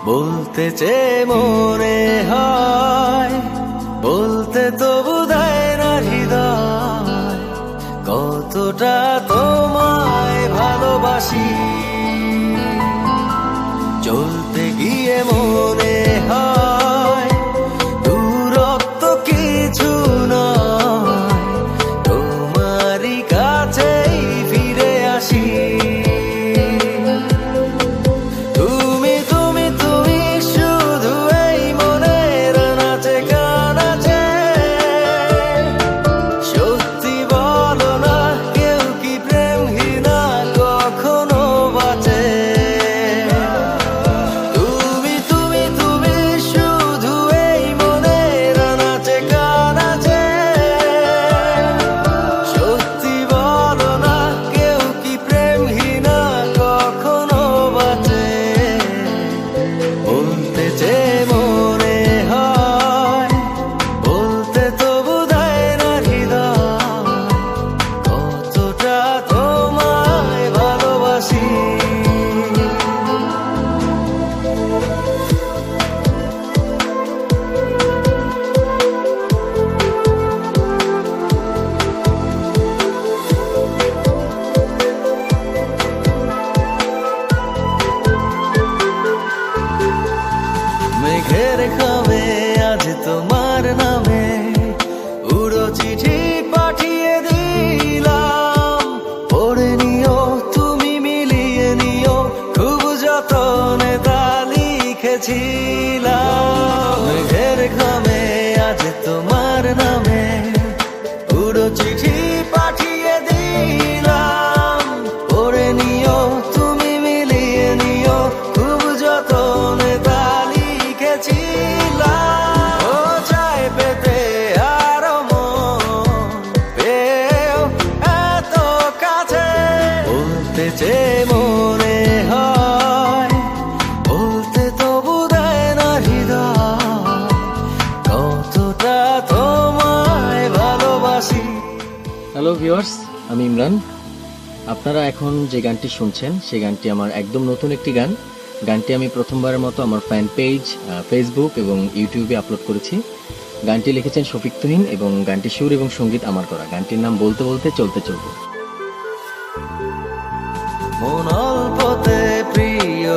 বলতে চেয়ে মনে হয়, বলতে তবু দেয় না হৃদয়, কতটা তোমায় ভালোবাসি। চলতে গিয়ে মনে হয় দূরত্ব কিছু নয়, তোমারই কাছেই ফিরে আসি। মেঘের খামে আজ তোমার নামে উড়ো চিঠি পাঠিয়ে দিলাম, পড়ে নিও তুমি মিলিয়ে নিও, খুব যতনে তা লিখেছিলাম। মেঘের খামে আজ তোমার নামে উড়ো চিঠি পাঠিয়ে দিলাম, পড়ে নিও তুমি মিলিয়ে নিও, খুব যতনে তা মনে হয়, বলতে তবু দেয় না হৃদয়, কতটা তোমায় ভালোবাসি। হ্যালো ভিউয়ার্স, আমি ইমরান। আপনারা এখন যে গানটি শুনছেন সেই গানটি আমার একদম নতুন একটি গান। গানটি আমি প্রথমবারের মতো আমার ফ্যান পেজ, ফেসবুক এবং ইউটিউবে আপলোড করেছি। গানটি লিখেছেন শফিক তুহিন এবং গানটি সুর এবং সঙ্গীত আমার করা। গানটির নাম বলতে বলতে চলতে চলতে। মন অল্পতে প্রিয়